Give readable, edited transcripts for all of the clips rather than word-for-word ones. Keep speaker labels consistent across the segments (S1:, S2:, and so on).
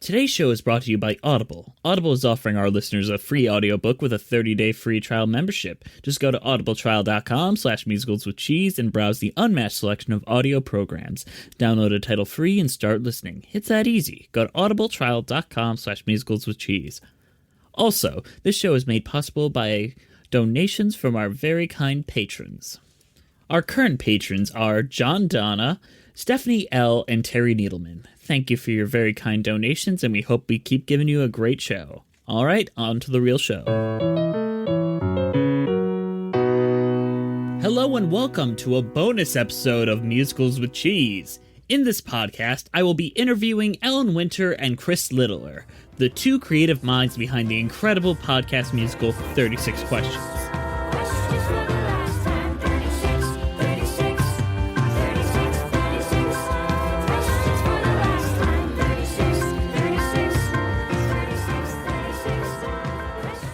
S1: Today's show is brought to you by Audible. Audible is offering our listeners a free audiobook with a 30-day free trial membership. Just go to audibletrial.com/musicalswithcheese and browse the unmatched selection of audio programs. Download a title free and start listening. It's that easy. Go to audibletrial.com/musicalswithcheese. Also, this show is made possible by donations from our very kind patrons. Our current patrons are John Donna, Stephanie L., and Terry Needleman. Thank you for your very kind donations, and we hope we keep giving you a great show. All right, on to the real show. Hello and welcome to a bonus episode of Musicals with Cheese. In this podcast, I will be interviewing Ellen Winter and Chris Littler, the two creative minds behind the incredible podcast musical 36 Questions.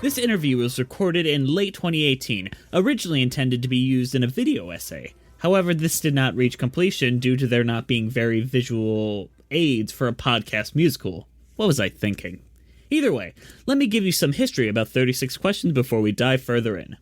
S1: This interview was recorded in late 2018, originally intended to be used in a video essay. However, this did not reach completion due to there not being very visual aids for a podcast musical. What was I thinking? Either way, let me give you some history about 36 Questions before we dive further in.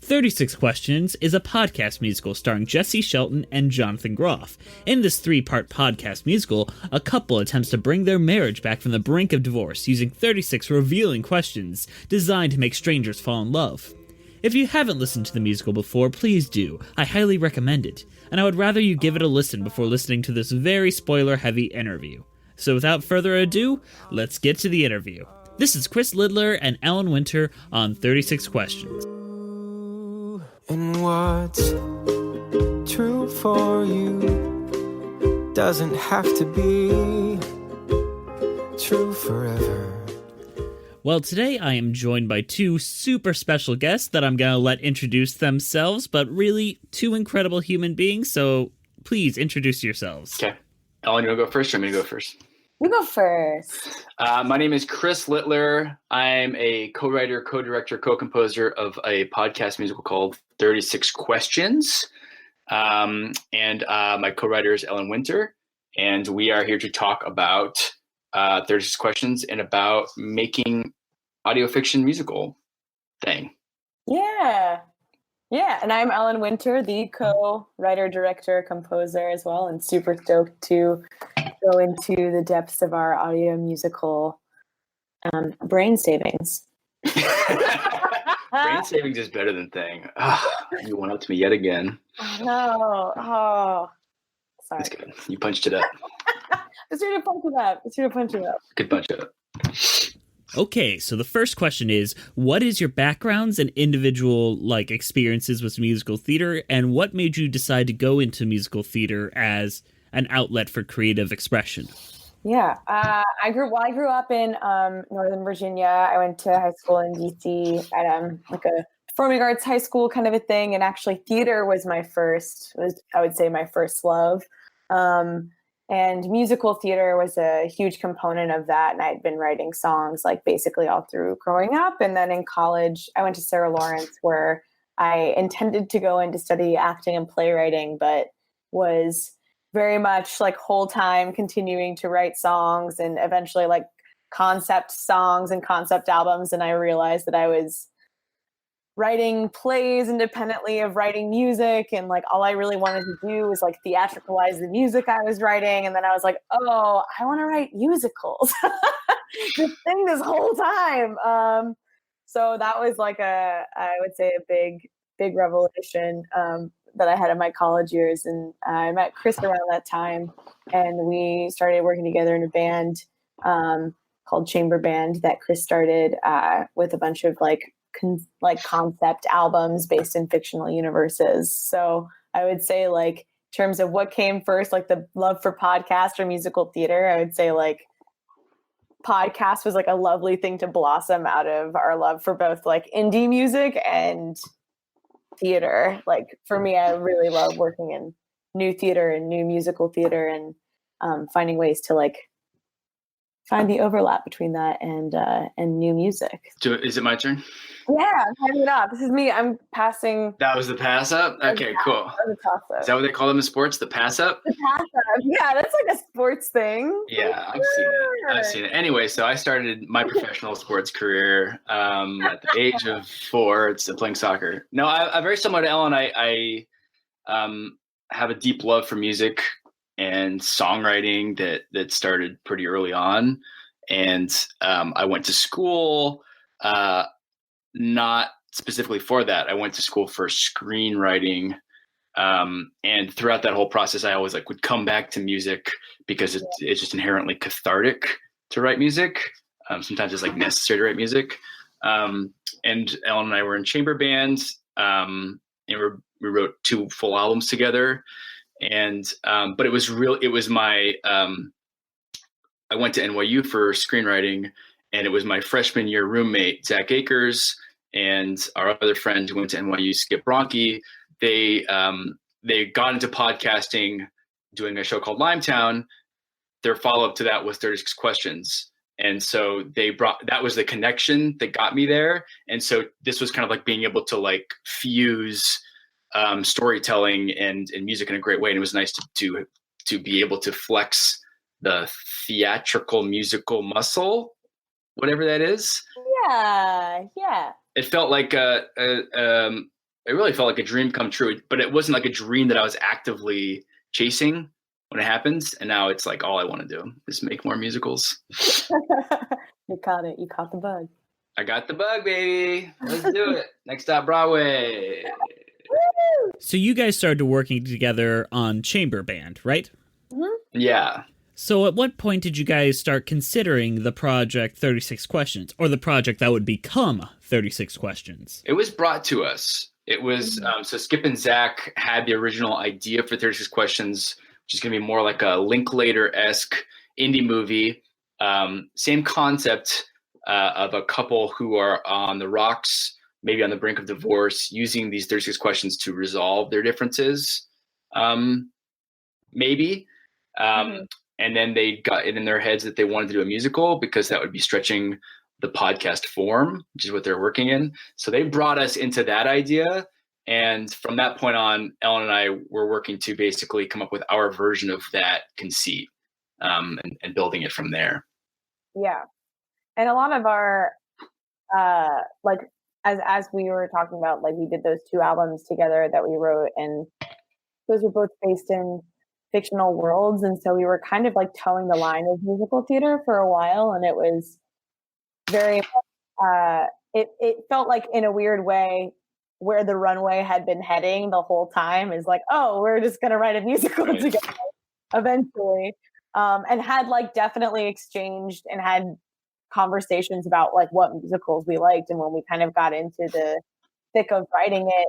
S1: 36 Questions is a podcast musical starring Jesse Shelton and Jonathan Groff. In this three-part podcast musical, a couple attempts to bring their marriage back from the brink of divorce using 36 revealing questions designed to make strangers fall in love. If you haven't listened to the musical before, please do. I highly recommend it, and I would rather you give it a listen before listening to this very spoiler-heavy interview. So without further ado, let's get to the interview. This is Chris Littler and Ellen Winter on 36 Questions.
S2: And what's true for you doesn't have to be true forever.
S1: Well, today I am joined by two super special guests that I'm going to let introduce themselves, but really two incredible human beings, so please introduce yourselves.
S3: Okay. Ellen, you want to go first or me to go first?
S4: You go first.
S3: My name is Chris Littler. I'm a co-writer, co-director, co-composer of a podcast musical called 36 Questions. And my co-writer is Ellen Winter. And we are here to talk about 36 Questions and about making audio fiction musical thing.
S4: Yeah. And I'm Ellen Winter, the co-writer, director, composer as well, and super stoked to go into the depths of our audio musical brain savings.
S3: Brain savings is better than thing. You went up to me yet again.
S4: No. Oh, sorry.
S3: That's good. You punched it up.
S4: It's here to punch it up.
S3: Good punch it up.
S1: Okay, so the first question is, what is your backgrounds and individual experiences with musical theater, and what made you decide to go into musical theater as an outlet for creative expression?
S4: Yeah, I grew up in Northern Virginia. I went to high school in DC at a performing arts high school kind of a thing, and actually theater was my first love. And musical theater was a huge component of that. And I'd been writing songs basically all through growing up. And then in college, I went to Sarah Lawrence, where I intended to go in to study acting and playwriting, but was very much whole time continuing to write songs and eventually concept songs and concept albums. And I realized that I was writing plays independently of writing music, and all I really wanted to do was theatricalize the music I was writing. And then I was like, oh, I want to write musicals. This thing this whole time. So that was I would say a big revelation that I had in my college years. And I met Chris around that time, and we started working together in a band called Chamber Band that Chris started with a bunch of concept albums based in fictional universes. So I would say in terms of what came first, the love for podcast or musical theater, I would say podcast was a lovely thing to blossom out of our love for both indie music and theater. For me, I really love working in new theater and new musical theater, and finding ways to find the overlap between that and new music.
S3: Is it my turn?
S4: Yeah, I'm handing it off. This is me. I'm passing.
S3: That was the pass up? Okay, cool.
S4: The toss-up.
S3: Is that what they call them in sports? The pass up?
S4: The pass-up. Yeah, that's like a sports thing.
S3: Yeah, I've seen it. Anyway, so I started my professional sports career at the age of 4. It's playing soccer. No, I'm very similar to Ellen. I have a deep love for music and songwriting that started pretty early on. And I went to school, not specifically for that. I went to school for screenwriting. And throughout that whole process, I always would come back to music because it's just inherently cathartic to write music. Sometimes it's necessary to write music. And Ellen and I were in chamber bands, and we wrote 2 full albums together. And but it was my I went to NYU for screenwriting, and it was my freshman year roommate Zach Akers and our other friend who went to NYU, Skip Bronke. They got into podcasting, doing a show called Limetown. Their follow-up to that was 36 Questions. And so that was the connection that got me there. And so this was kind of being able to fuse storytelling and music in a great way. And it was nice to be able to flex the theatrical musical muscle, whatever that is.
S4: Yeah.
S3: It felt like it really felt like a dream come true, but it wasn't like a dream that I was actively chasing when it happens. And now it's all I want to do is make more musicals.
S4: You caught it. You caught the bug.
S3: I got the bug, baby. Let's do it. Next stop, Broadway.
S1: So you guys started working together on Chamber Band, right?
S4: Mm-hmm.
S3: Yeah.
S1: So at what point did you guys start considering the project 36 Questions, or the project that would become 36 Questions?
S3: It was brought to us. It was, so Skip and Zach had the original idea for 36 Questions, which is going to be more like a Linklater-esque indie movie. Same concept of a couple who are on the rocks, maybe on the brink of divorce, using these 36 questions to resolve their differences, maybe. And then they got it in their heads that they wanted to do a musical because that would be stretching the podcast form, which is what they're working in. So they brought us into that idea. And from that point on, Ellen and I were working to basically come up with our version of that conceit, and building it from there.
S4: Yeah. And a lot of our, as we were talking about, we did those 2 albums together that we wrote, and those were both based in fictional worlds. And so we were kind of towing the line of musical theater for a while. And it was very, it felt like in a weird way where the runway had been heading the whole time is oh, we're just going to write a musical together eventually. And had definitely exchanged and had conversations about what musicals we liked. And when we kind of got into the thick of writing it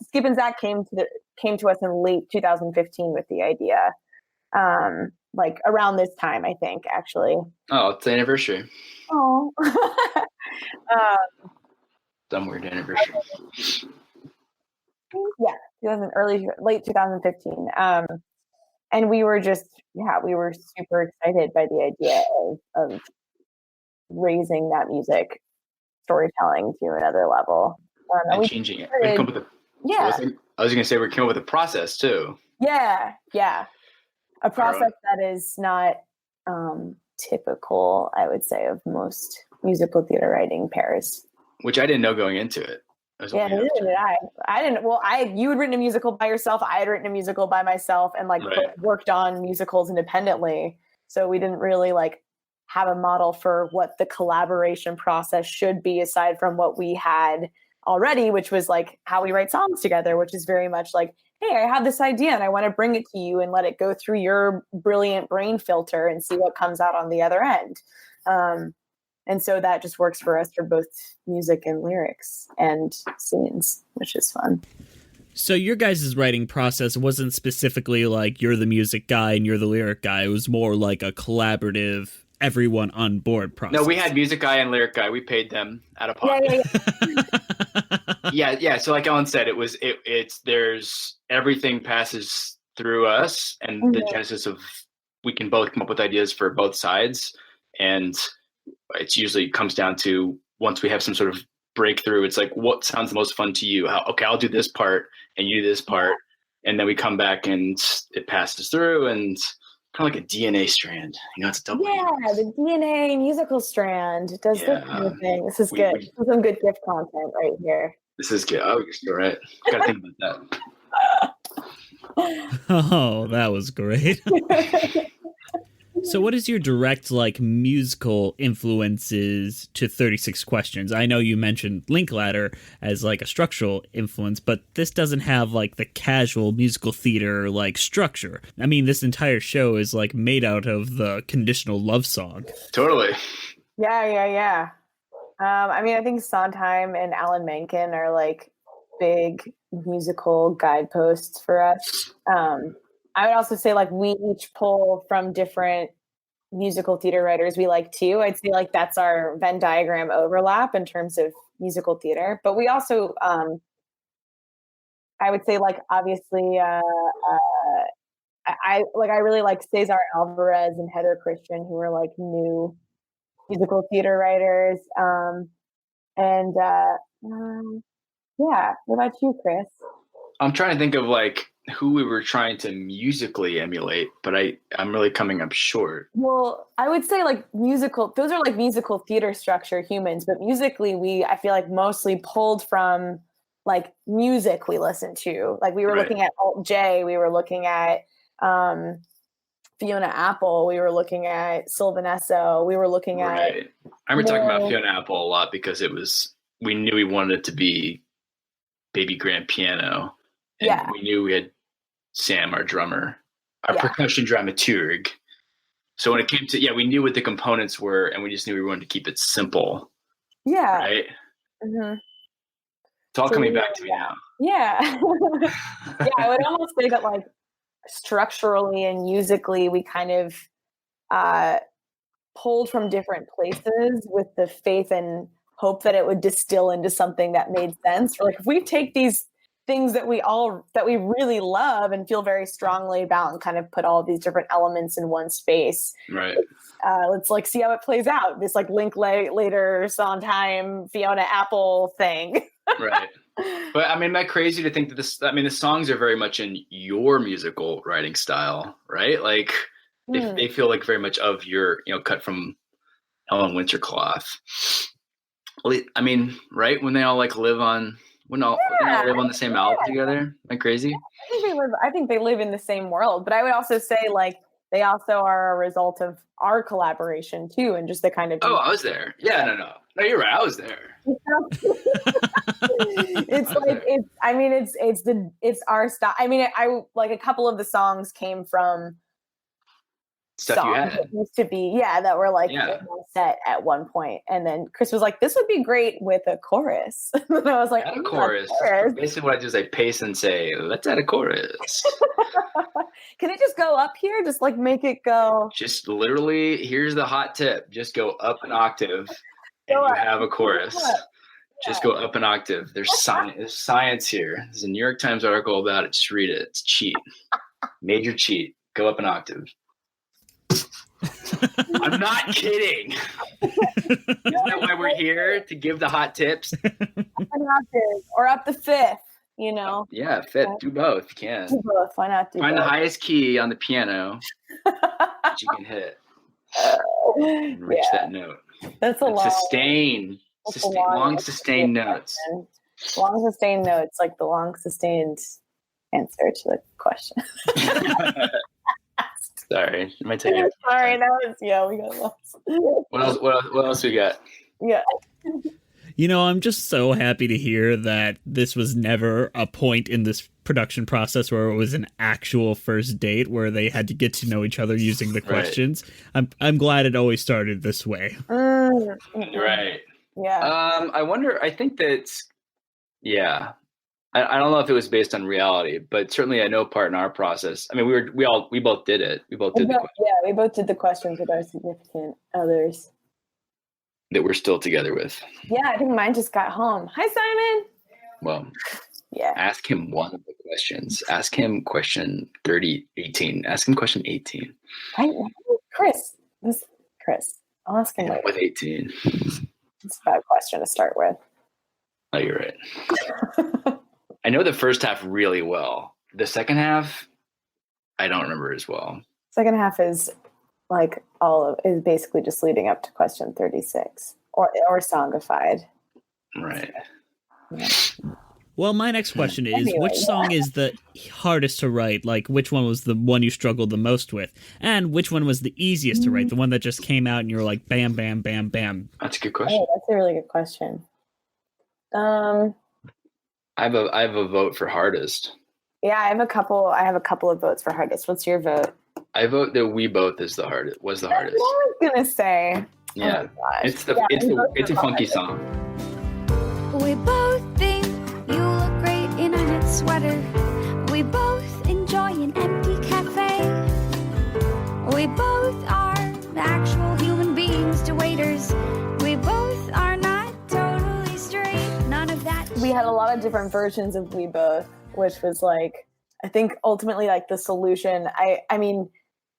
S4: Skip and Zach came to us in late 2015 with the idea, around this time, I think, actually.
S3: Oh, it's the anniversary.
S4: Oh.
S3: Some weird anniversary.
S4: Yeah, late 2015. And we were we were super excited by the idea of raising that storytelling to another level.
S3: And changing it. We come up with I was going to say we came up with a process too.
S4: Yeah. A process that is not typical, I would say, of most musical theater writing pairs.
S3: Which I didn't know going into it.
S4: Yeah, neither did I. I didn't. Well, you had written a musical by yourself. I had written a musical by myself, and worked on musicals independently. So we didn't really have a model for what the collaboration process should be, aside from what we had already, which was how we write songs together, which is very much hey, I have this idea and I want to bring it to you and let it go through your brilliant brain filter and see what comes out on the other end. And so that just works for us for both music and lyrics and scenes, which is fun.
S1: So your guys' writing process wasn't specifically you're the music guy and you're the lyric guy. It was more like a collaborative, everyone on board process.
S3: No, we had music guy and lyric guy. We paid them out of pocket. Yeah. So like Ellen said, there's everything passes through us, and the genesis of we can both come up with ideas for both sides. And it's usually comes down to, once we have some sort of breakthrough, it's like, what sounds the most fun to you? Okay, I'll do this part and you do this part. And then we come back and it passes through, and kind of like a DNA strand. It's a double.
S4: Yeah, the DNA musical strand does this kind of thing. This is good. This is some good gift content right here.
S3: This is good. Oh, you're right. Got to think about that.
S1: Oh, that was great. So what is your direct, like, musical influences to 36 Questions? I know you mentioned Linklater as, like, a structural influence, but this doesn't have, like, the casual musical theater, like, structure. I mean, this entire show is, like, made out of the Conditional Love Song.
S3: Totally.
S4: Yeah. I mean, I think Sondheim and Alan Menken are, like, big musical guideposts for us. I would also say, like, we each pull from different musical theater writers we like too. I'd say, like, that's our Venn diagram overlap in terms of musical theater. But we also, I would say, like, obviously, I really like Cesar Alvarez and Heather Christian, who are, like, new musical theater writers. Yeah. What about you, Chris?
S3: I'm trying to think of, like, who we were trying to musically emulate, but I'm really coming up short.
S4: Well, I would say, like, those are like musical theater structure humans, but musically I feel like mostly pulled from, like, music we listened to. Like, we were looking at Alt J, we were looking at Fiona Apple, we were looking at Sylvan Esso, we were looking at...
S3: I remember talking about Fiona Apple a lot because we knew we wanted it to be baby grand piano. And we knew we had Sam, our drummer, our percussion dramaturg. So when it came to, we knew what the components were, and we just knew we wanted to keep it simple.
S4: Yeah.
S3: Right?
S4: Mm-hmm.
S3: It's all coming back to me now.
S4: Yeah. Yeah, I would almost say that, like, structurally and musically, we kind of pulled from different places with the faith and hope that it would distill into something that made sense. Or, like, if we take these things that we really love and feel very strongly about and kind of put all these different elements in one space.
S3: Right.
S4: Let's, like, see how it plays out. This, like, Linklater, Sondheim, Fiona Apple thing.
S3: Right. But I mean, am I crazy to think that the songs are very much in your musical writing style, right? Like they feel like very much of your, cut from Ellen Wintercloth. I mean, right? When they all, like, live on... When they all live on the same album together? Am I crazy?
S4: I think they live in the same world. But I would also say, like, they also are a result of our collaboration too, and just the kind of...
S3: Oh, I was there. Yeah, no, you're right. I was there.
S4: It's our style. I mean, I like, a couple of the songs came from
S3: stuff you had.
S4: That used to be, that were, like, set at one point. And then Chris was like, this would be great with a chorus. And I was like,
S3: add a chorus. Basically what I do is I pace and say, let's add a chorus.
S4: Can it just go up here? Just, like, make it go.
S3: Just literally, here's the hot tip. Just go up an octave and you have a chorus. Just go up an octave. There's science here. There's a New York Times article about it. Just read it. It's cheat. Major cheat. Go up an octave. I'm not kidding. Isn't that why we're here? To give the hot tips?
S4: Or up the fifth,
S3: Yeah, fifth. Do both. You can.
S4: Do both. Why not do
S3: Find
S4: both?
S3: the highest key on the piano that you can hit. And reach that note.
S4: That's a long...
S3: Long sustained notes.
S4: Long sustained notes, like the long sustained answer to the question.
S3: Sorry, am I taking?
S4: Sorry, that was we got lost.
S3: What else we got?
S4: Yeah.
S1: I'm just so happy to hear that this was never a point in this production process where it was an actual first date where they had to get to know each other using the questions. I'm glad it always started this way.
S3: Right.
S4: Yeah.
S3: I wonder. I think that's. Yeah. I don't know if it was based on reality, but certainly I know part in our process. I mean, we both did it. We both did the questions.
S4: Yeah, we both did the questions with our significant others
S3: That we're still together with.
S4: Yeah, I think mine just got home. Hi, Simon.
S3: Well,
S4: Yeah.
S3: Ask him one of the questions. Ask him question 18. Ask him question 18.
S4: Chris. Chris. I'll ask him later.
S3: With 18.
S4: It's a bad question to start with.
S3: Oh, you're right. I know the first half really well. The second half, I don't remember as well.
S4: Second half is like is basically just leading up to question 36 or songified.
S3: Right.
S4: Yeah.
S1: Well, my next question is,
S4: Anyway,
S1: which song is the hardest to write? Like, which one was the one you struggled the most with? And which one was the easiest to write? The one that just came out and you were like, bam, bam, bam, bam.
S3: That's a good question.
S4: Oh, that's a really good question.
S3: I have a vote for hardest.
S4: Yeah, I have a couple of votes for hardest. What's your vote?
S3: I vote that We Both was the hardest.
S4: That's what I was gonna say.
S3: Yeah.
S4: Oh my gosh.
S3: It's a funky song.
S5: We both think you look great in a knit sweater. We both enjoy an empty cafe. We both are actual human beings to waiters. We both are not totally straight. None of that.
S4: We had a lot of different versions of We Both, which was like, I think ultimately like the solution. I mean,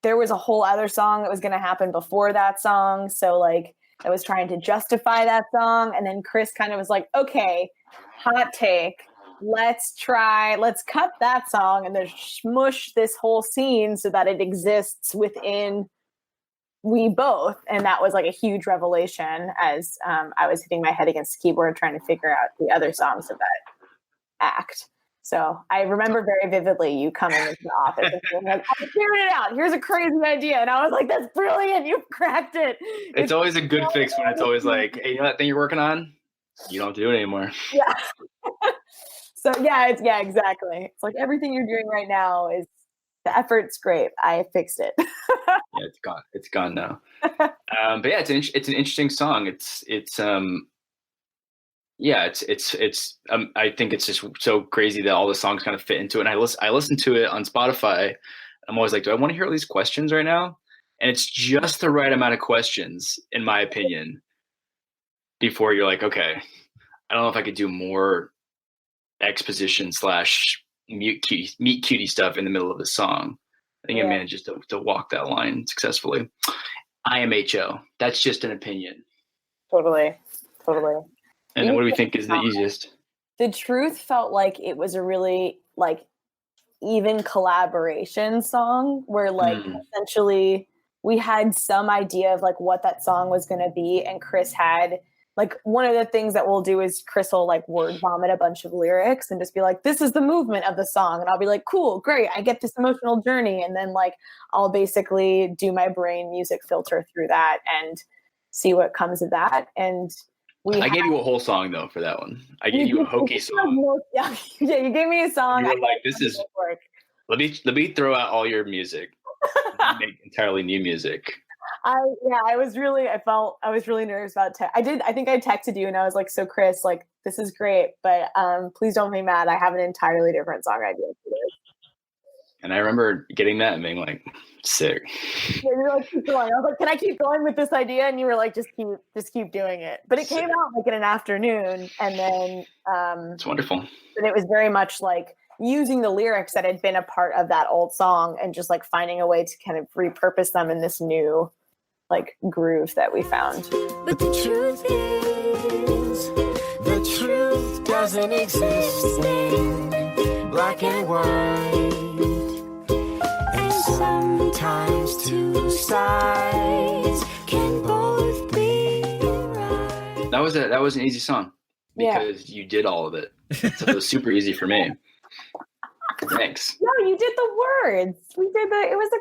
S4: there was a whole other song that was going to happen before that song. So like I was trying to justify that song. And then Chris kind of was like, okay, hot take. Let's cut that song and then smush this whole scene so that it exists within We Both. And that was like a huge revelation as I was hitting my head against the keyboard trying to figure out the other songs of that act. So I remember very vividly you coming into the office and being like, I figured it out. Here's a crazy idea. And I was like, that's brilliant. You've cracked it.
S3: It's always a good fix when it's always like, hey, you know that thing you're working on? You don't have to do it anymore.
S4: Yeah. So yeah, exactly. It's like everything you're doing right now is the effort's great. I fixed it.
S3: Yeah, it's gone. It's gone now. But yeah, it's an interesting song. I think it's just so crazy that all the songs kind of fit into it. And I listen to it on Spotify. I'm always like, do I want to hear all these questions right now? And it's just the right amount of questions, in my opinion, before you're like, okay, I don't know if I could do more exposition / meet cutie stuff in the middle of the song. I think I managed to walk that line successfully. IMHO. That's just an opinion.
S4: Totally.
S3: And then what do we think is the easiest?
S4: The Truth felt like it was a really like even collaboration song where like essentially we had some idea of like what that song was going to be. And Chris had like one of the things that we'll do is Chris will like word vomit a bunch of lyrics and just be like, this is the movement of the song. And I'll be like, cool, great. I get this emotional journey. And then like, I'll basically do my brain music filter through that and see what comes of that. And I
S3: gave you a whole song though for that one. I gave you a hokey song.
S4: Yeah, you gave me a song.
S3: You were like, "This is work." Let me throw out all your music. Make entirely new music.
S4: I was really nervous about I think I texted you and I was like, so Chris, like this is great, but please don't be mad. I have an entirely different song idea for this.
S3: And I remember getting that and being like, sick.
S4: Yeah, you were like, keep going. I was like, can I keep going with this idea? And you were like, just keep doing it. But it came out like in an afternoon, and then
S3: it's wonderful.
S4: But it was very much like using the lyrics that had been a part of that old song and just like finding a way to kind of repurpose them in this new like groove that we found.
S5: But the truth is,
S2: The truth doesn't exist in black and white. And sometimes two sides can both be right.
S3: That was an easy song because you did all of it. So it was super easy for me. Thanks.
S4: No, you did the words. We did it was a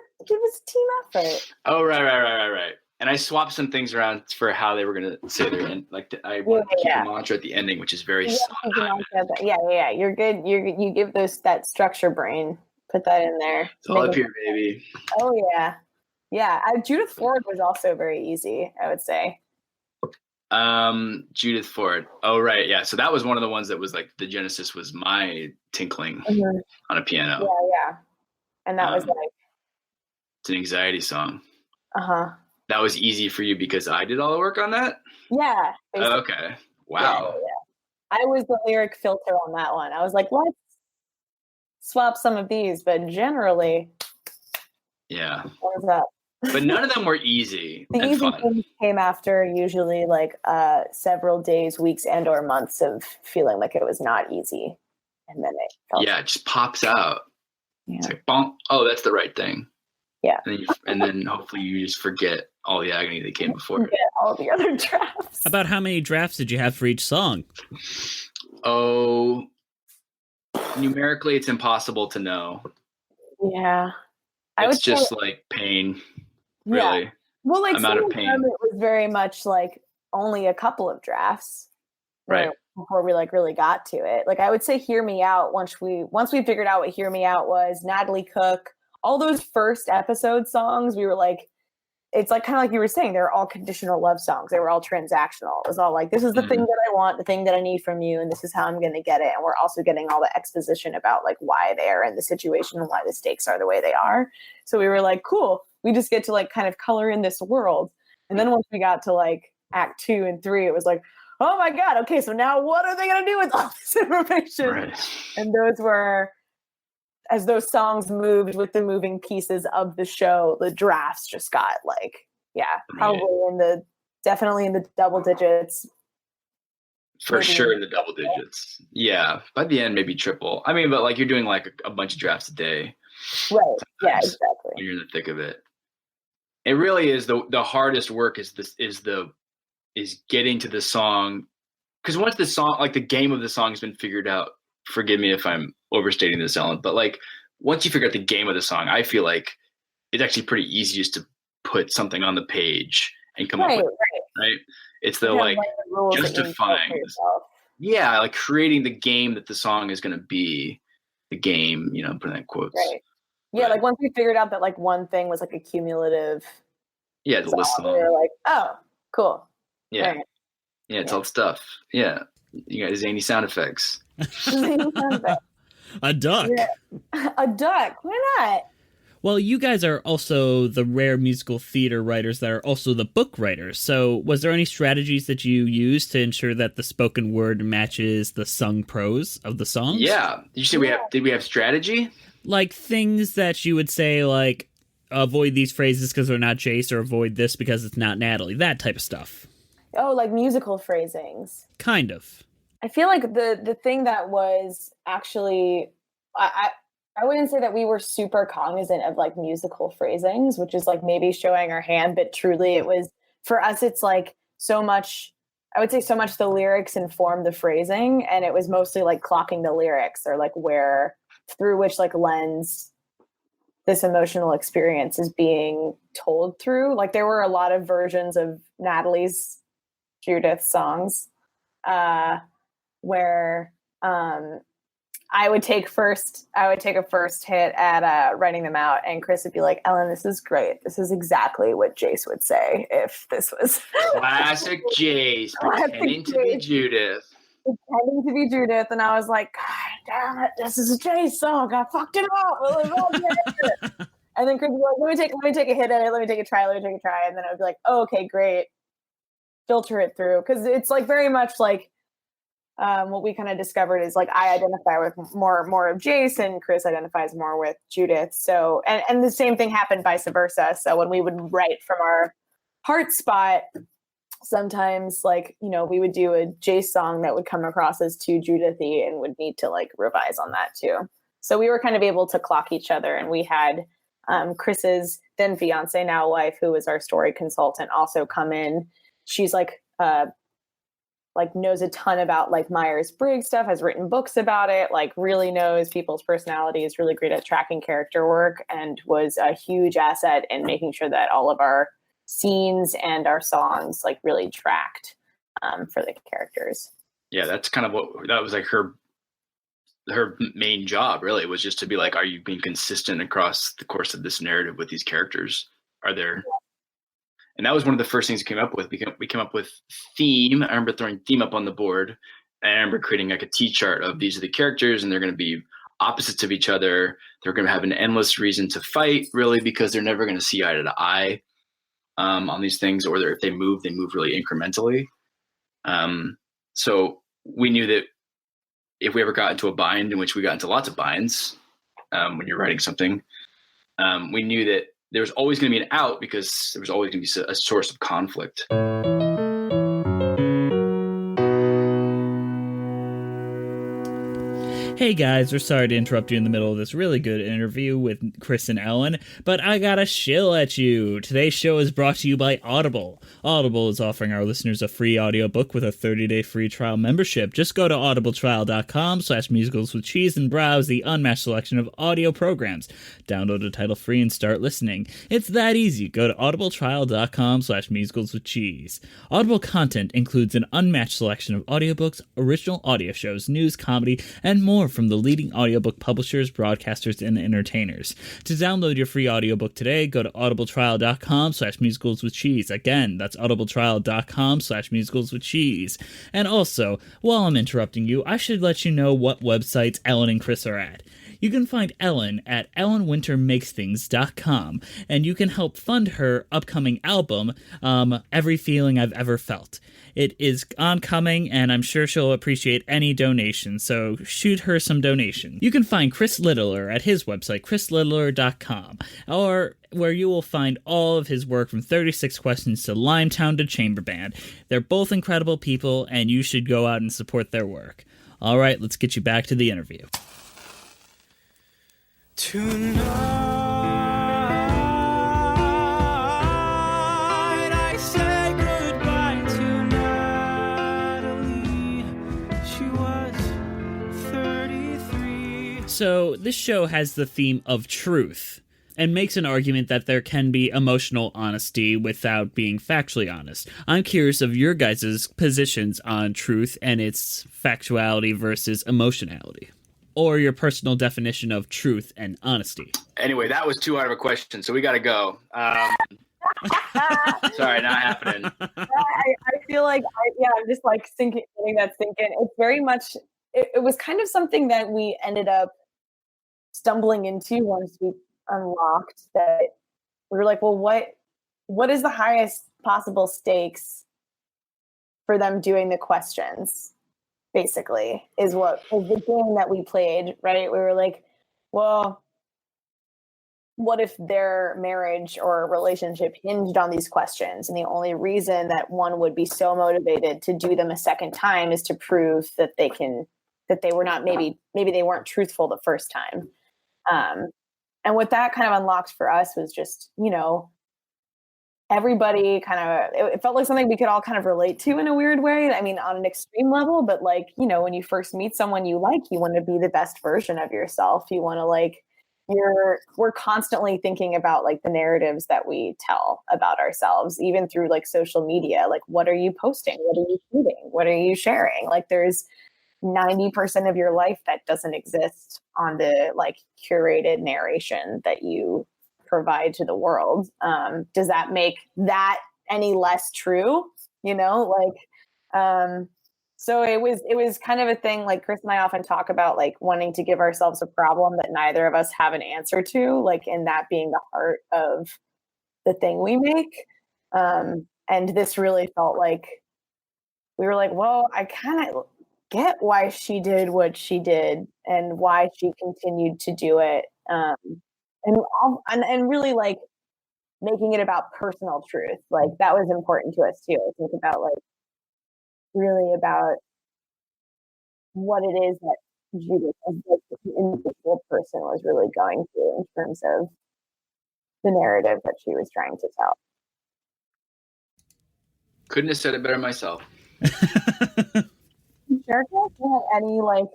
S4: team effort.
S3: Oh, right. And I swapped some things around for how they were going to say their end. Like I wanted to keep the mantra at the ending, which is very
S4: Yeah. You're good. You give that structure brain. Put that in there.
S3: It's all up here, baby.
S4: Oh yeah. Judith Ford was also very easy, I would say.
S3: Judith Ford. Oh, right. Yeah. So that was one of the ones that was like the genesis was my tinkling on a piano.
S4: Yeah. And that was like.
S3: It's an anxiety song.
S4: Uh-huh.
S3: That was easy for you because I did all the work on that?
S4: Yeah.
S3: Okay. Wow.
S4: Yeah. I was the lyric filter on that one. I was like, let's swap some of these, but generally,
S3: Yeah.
S4: thumbs up.
S3: But none of them were easy
S4: The
S3: and
S4: easy
S3: fun.
S4: things came after usually like several days, weeks, and or months of feeling like it was not easy, and then it felt
S3: Yeah, it just pops out. It's
S4: yeah.
S3: like, bonk. Oh, that's the right thing.
S4: Yeah.
S3: And then hopefully you just forget all the agony that came before it.
S4: Get all the other drafts.
S1: About how many drafts did you have for each song?
S3: Oh, numerically, it's impossible to know.
S4: Yeah, I
S3: It's
S4: would
S3: just
S4: say,
S3: like pain,
S4: yeah.
S3: really.
S4: Well, like
S3: I'm out
S4: some
S3: of
S4: of
S3: pain.
S4: them, it was very much like only a couple of drafts,
S3: Right.
S4: before we like really got to it. Like I would say, "Hear Me Out." Once we figured out what "Hear Me Out" was, Natalie Cook, all those first episode songs, we were like, it's like kind of like you were saying, they're all conditional love songs. They were all transactional. It was all like, this is the thing that I want, the thing that I need from you, and this is how I'm going to get it. And we're also getting all the exposition about like why they're in the situation and why the stakes are the way they are. So we were like, cool, we just get to like kind of color in this world. And then once we got to like Act 2 and 3, it was like, oh my God, okay, so now what are they going to do with all this information?
S3: Right.
S4: And those were, as those songs moved with the moving pieces of the show, the drafts just got like, yeah, probably definitely in the double digits.
S3: For
S4: Maybe.
S3: sure in the double digits. Yeah. By the end, maybe triple. I mean, but like you're doing like a bunch of drafts a day.
S4: Right. Yeah,
S3: Sometimes
S4: exactly.
S3: when you're in the thick of it. It really is the hardest work is getting to the song. Because once the song, like the game of the song has been figured out, forgive me if I'm overstating this, Ellen, but like once you figure out the game of the song, I feel like it's actually pretty easy just to put something on the page and come up with it, right? It's the like justifying, yeah, like creating the game that the song is going to be, the game, you know, putting that quotes.
S4: Right. Yeah, like once we figured out that like one thing was like a cumulative.
S3: Yeah, the list
S4: we were like, oh, cool.
S3: Yeah.
S4: Right.
S3: Yeah, it's all stuff. Yeah. You got zany sound effects.
S1: A duck.
S4: Yeah. A duck. Why not?
S1: Well, you guys are also the rare musical theater writers that are also the book writers. So was there any strategies that you used to ensure that the spoken word matches the sung prose of the songs?
S3: Yeah. Did you say did we have strategy?
S1: Like things that you would say like, avoid these phrases because they're not Jace, or avoid this because it's not Natalie. That type of stuff.
S4: Oh, like musical phrasings.
S1: Kind of.
S4: I feel like the thing that was actually, I wouldn't say that we were super cognizant of like musical phrasings, which is like maybe showing our hand, but truly it was, for us, it's like so much, I would say so much the lyrics inform the phrasing, and it was mostly like clocking the lyrics, or like where, through which like lens this emotional experience is being told through. Like there were a lot of versions of Natalie's Judith songs where I would take a first hit at writing them out, and Chris would be like, Ellen, this is great. This is exactly what Jace would say if this was
S3: classic Jace pretending to be Judith.
S4: Pretending to be Judith, and I was like, God damn it, this is a Jace song. I fucked it up. And then Chris would be like, let me take a hit at it, let me take a try, and then I would be like, oh, okay, great. Filter it through, because it's like very much like what we kind of discovered is like I identify with more of Jace, and Chris identifies more with Judith. So and the same thing happened vice versa. So when we would write from our heart spot, sometimes like, you know, we would do a Jace song that would come across as too Judithy and would need to like revise on that too. So we were kind of able to clock each other, and we had Chris's then fiance, now wife, who was our story consultant, also come in. She's like knows a ton about like Myers-Briggs stuff, has written books about it, like really knows people's personalities, really great at tracking character work, and was a huge asset in making sure that all of our scenes and our songs like really tracked for the characters.
S3: Yeah, that's kind of that was like her main job, really, was just to be like, are you being consistent across the course of this narrative with these characters? Are there... And that was one of the first things we came up with. We came up with theme. I remember throwing theme up on the board. And I remember creating like a T-chart of these are the characters, and they're going to be opposites of each other. They're going to have an endless reason to fight, really, because they're never going to see eye to eye on these things. Or if they move really incrementally. So we knew that if we ever got into a bind, in which we got into lots of binds when you're writing something, we knew that there was always going to be an out because there was always going to be a source of conflict.
S1: Hey guys, we're sorry to interrupt you in the middle of this really good interview with Chris and Ellen, but I gotta shill at you. Today's show is brought to you by Audible. Audible is offering our listeners a free audiobook with a 30-day free trial membership. Just go to audibletrial.com/musicalswithcheese and browse the unmatched selection of audio programs. Download a title free and start listening. It's that easy. Go to audibletrial.com/musicalswithcheese. Audible content includes an unmatched selection of audiobooks, original audio shows, news, comedy, and more from the leading audiobook publishers, broadcasters, and entertainers. To download your free audiobook today, go to audibletrial.com/musicalswithcheese. Again, that's audibletrial.com/musicalswithcheese. And also, while I'm interrupting you, I should let you know what websites Ellen and Chris are at. You can find Ellen at ellenwintermakesthings.com, and you can help fund her upcoming album, Every Feeling I've Ever Felt. It is oncoming, and I'm sure she'll appreciate any donation, so shoot her some donation. You can find Chris Littler at his website, chrislittler.com, or where you will find all of his work from 36 Questions to Limetown to Chamber Band. They're both incredible people, and you should go out and support their work. All right, let's get you back to the interview.
S2: Tonight I say goodbye to Natalie. She was 33.
S1: So, this show has the theme of truth, and makes an argument that there can be emotional honesty without being factually honest. I'm curious of your guys' positions on truth and its factuality versus emotionality, or your personal definition of truth and honesty.
S3: Anyway, that was too hard of a question, so we got to go. Sorry, not happening.
S4: I feel like, I'm just like letting that sink in. It's very much, it was kind of something that we ended up stumbling into once we unlocked that. We were like, well, what is the highest possible stakes for them doing the questions? Basically, is the game that we played, right? We were like, well, what if their marriage or relationship hinged on these questions? And the only reason that one would be so motivated to do them a second time is to prove that they were not, maybe they weren't truthful the first time. And what that kind of unlocked for us was just, everybody it felt like something we could all kind of relate to in a weird way. I mean, on an extreme level, but like, when you first meet someone you like, you want to be the best version of yourself. You want to we're constantly thinking about like the narratives that we tell about ourselves, even through like social media. Like, what are you posting? What are you tweeting? What are you sharing? Like, there's 90% of your life that doesn't exist on the like curated narration that you provide to the world. Does that make that any less true? So it was kind of a thing, like Chris and I often talk about, like wanting to give ourselves a problem that neither of us have an answer to, like, and that being the heart of the thing we make. And this really felt like we were like, well, I kind of get why she did what she did and why she continued to do it. And really like making it about personal truth. Like that was important to us too. I think about like really about what it is that Judith as like an individual person was really going through in terms of the narrative that she was trying to tell.
S3: Couldn't have said it better myself.
S4: Sure, any like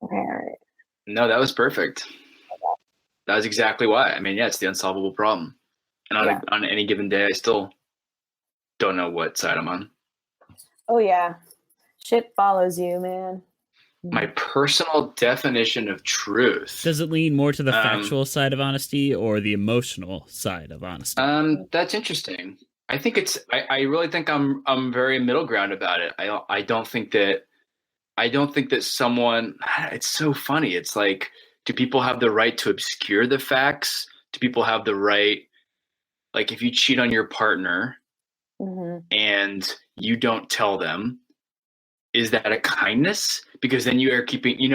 S4: okay, all right.
S3: No, that was perfect. That was exactly why. I mean, yeah, it's the unsolvable problem. And on any given day, I still don't know what side I'm on.
S4: Oh, yeah. Shit follows you, man.
S3: My personal definition of truth.
S1: Does it lean more to the factual side of honesty or the emotional side of honesty?
S3: That's interesting. I think I really think I'm very middle ground about it. I don't think that someone, it's so funny. It's like, do people have the right to obscure the facts? Do people have the right, like if you cheat on your partner and you don't tell them, is that a kindness? Because then you are keeping, then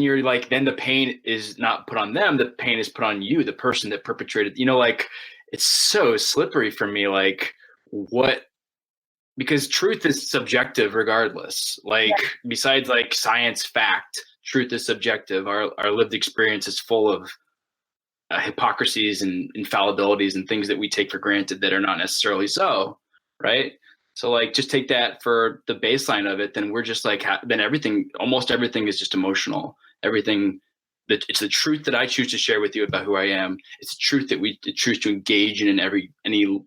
S3: you're like, then the pain is not put on them. The pain is put on you, the person that perpetrated, it's so slippery for me. Like because truth is subjective regardless. Besides like science fact, truth is subjective. Our lived experience is full of hypocrisies and infallibilities and things that we take for granted that are not necessarily so, right? So like, just take that for the baseline of it. Then we're just like, then almost everything is just emotional. Everything that it's the truth that I choose to share with you about who I am. It's the truth that we choose to engage in any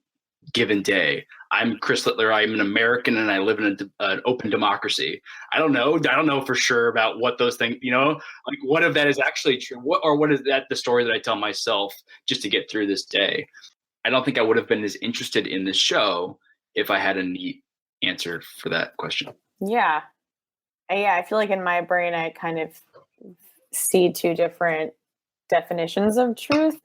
S3: given day. I'm Chris Littler. I'm an American and I live in an open democracy. I don't know for sure about what those things, like what if that is actually true? What is that the story that I tell myself just to get through this day? I don't think I would have been as interested in this show if I had a neat answer for that question.
S4: Yeah. I feel like in my brain, I kind of see two different definitions of truth,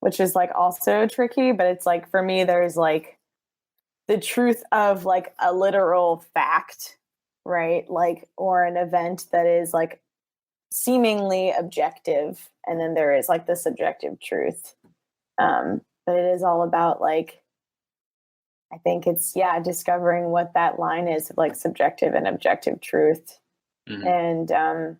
S4: which is like also tricky, but it's like, for me, there's like the truth of like a literal fact, right? Like, or an event that is like seemingly objective. And then there is like the subjective truth. But it is all about like, I think it's, discovering what that line is of like subjective and objective truth. Mm-hmm.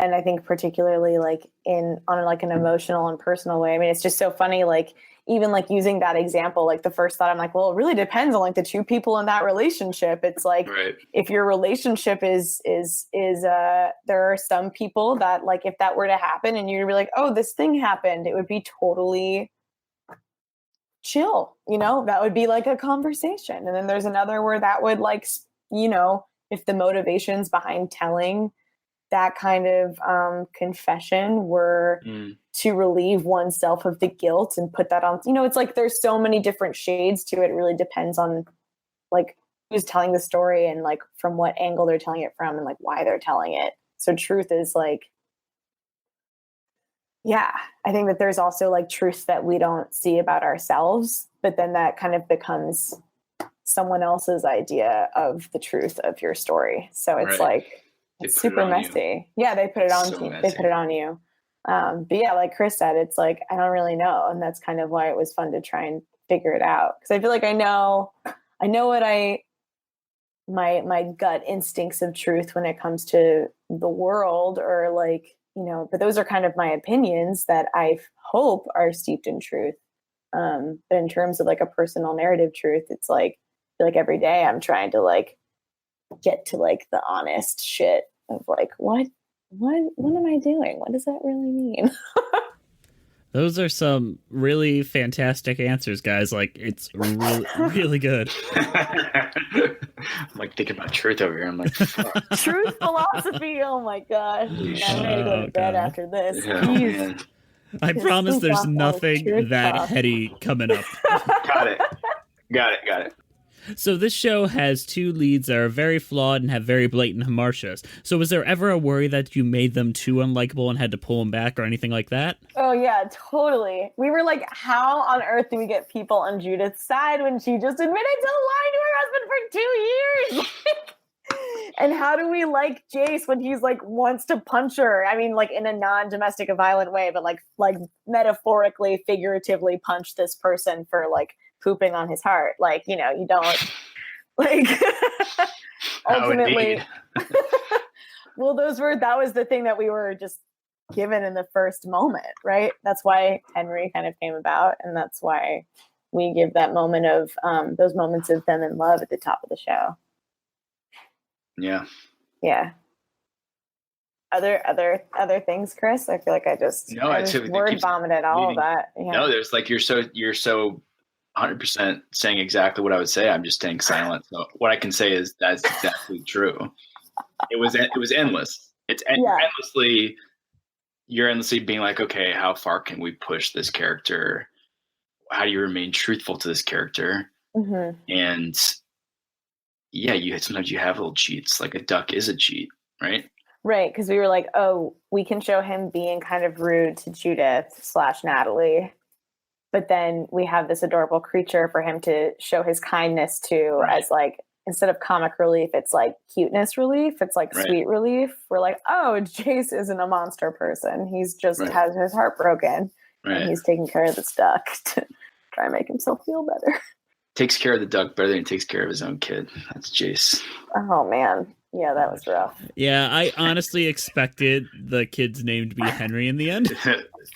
S4: And I think particularly like on like an emotional and personal way. I mean, it's just so funny, like even like using that example, like the first thought I'm like, well, it really depends on like the two people in that relationship. It's like, right. If your relationship is there are some people that like, if that were to happen and you'd be like, oh, this thing happened, it would be totally chill, that would be like a conversation. And then there's another where that would like, if the motivations behind telling that kind of confession were to relieve oneself of the guilt and put that on, it's like there's so many different shades to it. It really depends on like who's telling the story and like from what angle they're telling it from and like why they're telling it. So truth is like, I think that there's also like truth that we don't see about ourselves, but then that kind of becomes someone else's idea of the truth of your story. So it's like, it's super messy. Yeah, they put it on you. They put it on you. But yeah, like Chris said, it's like, I don't really know. And that's kind of why it was fun to try and figure it out. Because I feel like I know what my gut instincts of truth when it comes to the world or like, but those are kind of my opinions that I hope are steeped in truth. But in terms of like a personal narrative truth, it's like, I feel like every day I'm trying to like get to like the honest shit of like, what am I doing? What does that really mean?
S1: Those are some really fantastic answers, guys. Like, it's really, really good.
S3: I'm like thinking about truth over here. I'm like, fuck.
S4: Truth philosophy. Oh my god. I'm ready to go to bed after this.
S3: Yeah,
S1: I promise there's nothing that heady coming up.
S3: Got it.
S1: So this show has two leads that are very flawed and have very blatant hamartias. So was there ever a worry that you made them too unlikable and had to pull them back or anything like that?
S4: Oh yeah, totally. We were like, how on earth do we get people on Judith's side when she just admitted to lying to her husband for 2 years? And how do we like Jace when he's like wants to punch her? I mean, like in a non-domestic violent way, but like metaphorically, figuratively punch this person for like pooping on his heart. Like, you don't like ultimately. Well, that was the thing that we were just given in the first moment, right? That's why Henry kind of came about. And that's why we give that moment of those moments of them in love at the top of the show.
S3: Yeah.
S4: Yeah. Other things, Chris? I feel like I just word vomited all of that. Yeah.
S3: No, there's like, you're so 100% saying exactly what I would say. I'm just staying silent. So what I can say is that's exactly true. It was endless. It's endlessly. You're endlessly being like, okay, how far can we push this character? How do you remain truthful to this character? Mm-hmm. And sometimes you have little cheats. Like a duck is a cheat, right?
S4: Right, because we were like, oh, we can show him being kind of rude to Judith / Natalie. but then we have this adorable creature for him to show his kindness to, as like, instead of comic relief, it's like cuteness relief. It's like sweet relief. We're like, oh, Jace isn't a monster person. He's just has his heart broken. And he's taking care of this duck to try and make himself feel better.
S3: Takes care of the duck better than he takes care of his own kid. That's Jace.
S4: Oh, man. Yeah, that was rough.
S1: Yeah, I honestly expected the kid's name to be Henry in the end.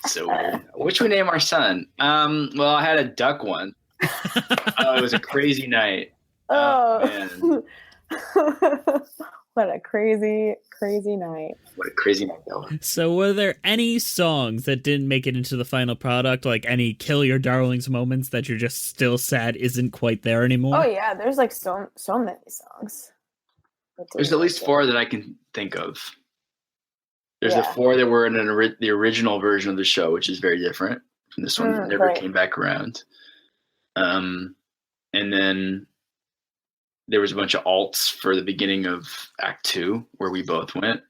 S3: So weird. What should we name our son? Well, I had a duck one. It was a crazy night. Man.
S4: What a crazy, crazy night.
S3: What a crazy night that was.
S1: So were there any songs that didn't make it into the final product, like any kill your darlings moments that you're just still sad isn't quite there anymore?
S4: Oh yeah, there's like so many songs.
S3: There's at least 4 that I can think of. There's the 4 that were in the original version of the show, which is very different from this one that never came back around. And then there was a bunch of alts for the beginning of Act 2 where we both went.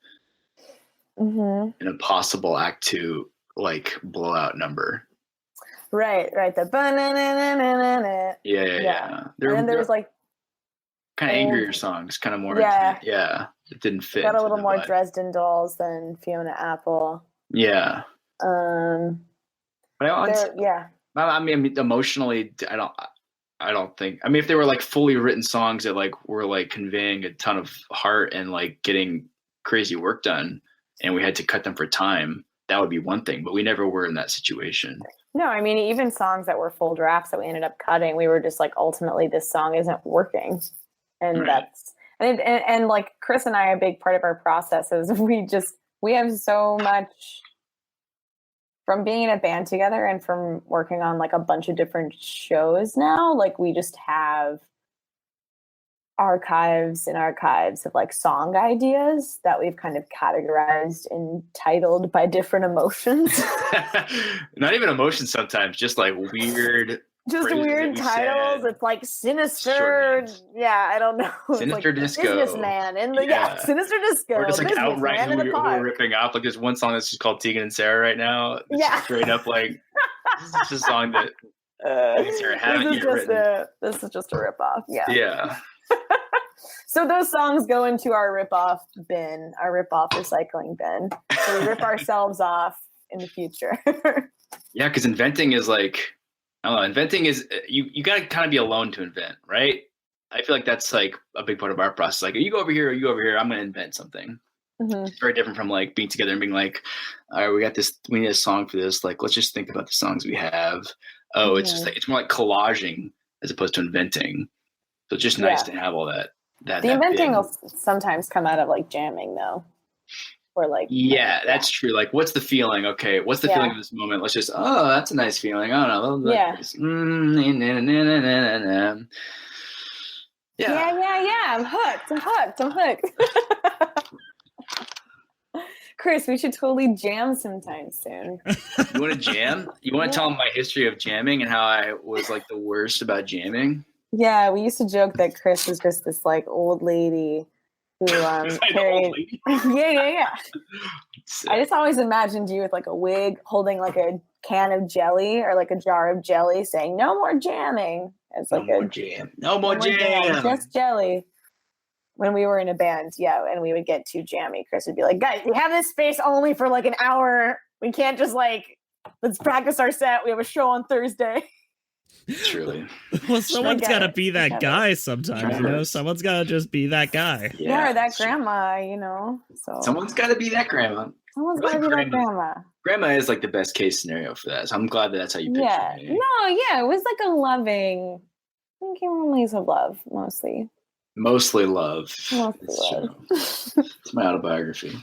S3: And a possible Act 2 like blowout number.
S4: Right. The banana.
S3: Yeah.
S4: And then there was like
S3: kind of angrier songs, kind of more. It didn't fit.
S4: Got a little more Dresden Dolls than Fiona Apple.
S3: Yeah.
S4: But
S3: I mean, emotionally, I don't think. I mean, if they were like fully written songs that like were like conveying a ton of heart and like getting crazy work done, and we had to cut them for time, that would be one thing. But we never were in that situation.
S4: No, I mean, even songs that were full drafts that we ended up cutting, we were just like, ultimately, this song isn't working, and that's and like Chris and I, a big part of our process is we have so much. From being in a band together and from working on like a bunch of different shows now, like we just have archives of like song ideas that we've kind of categorized and titled by different emotions.
S3: Not even emotions sometimes, just like weird.
S4: Just weird titles. Said. It's like Sinister. Yeah, I don't know.
S3: Sinister
S4: like
S3: Disco.
S4: Businessman. Sinister Disco.
S3: Or just like outright who we're ripping off. Like there's one song that's just called Tegan and Sarah right now. It's straight up like, this is just a song that Sarah haven't yet written.
S4: This is just a ripoff. Yeah.
S3: Yeah.
S4: So those songs go into our ripoff bin, our ripoff recycling bin. So we rip ourselves off in the future.
S3: Yeah, because inventing is like, I don't know, inventing is, you got to kind of be alone to invent, right? I feel like that's like a big part of our process. Like, you go over here, or you go over here, I'm going to invent something. It's very different from like being together and being like, all right, we need a song for this. Like, let's just think about the songs we have. Oh, it's just like, it's more like collaging as opposed to inventing. So it's just nice to have all that. The
S4: inventing will sometimes come out of like jamming though. Or like,
S3: that's true. Like, what's the feeling? Okay, what's the feeling of this moment? Let's just, that's a nice feeling. I don't know.
S4: Yeah. I'm hooked. Chris, we should totally jam sometime soon.
S3: You want to jam? You want to tell them my history of jamming and how I was like the worst about jamming?
S4: Yeah, we used to joke that Chris was just this like old lady who carried. Yeah. I just always imagined you with like a wig, holding like a can of jelly or like a jar of jelly, saying "No more jamming." It's like
S3: no more jam,
S4: just jelly. When we were in a band, and we would get too jammy, Chris would be like, "Guys, we have this space only for like an hour. We can't just like let's practice our set. We have a show on Thursday."
S3: Truly.
S1: Well, someone's got to be that guy sometimes, you know? Someone's got to just be that guy.
S4: Yeah, or that grandma, you know? So
S3: someone's got to be that grandma.
S4: Someone's got to be that grandma.
S3: Grandma is like the best case scenario for that. So I'm glad that's how you picture it.
S4: It was like a loving, I think families of love, mostly.
S3: Mostly love. It's my autobiography.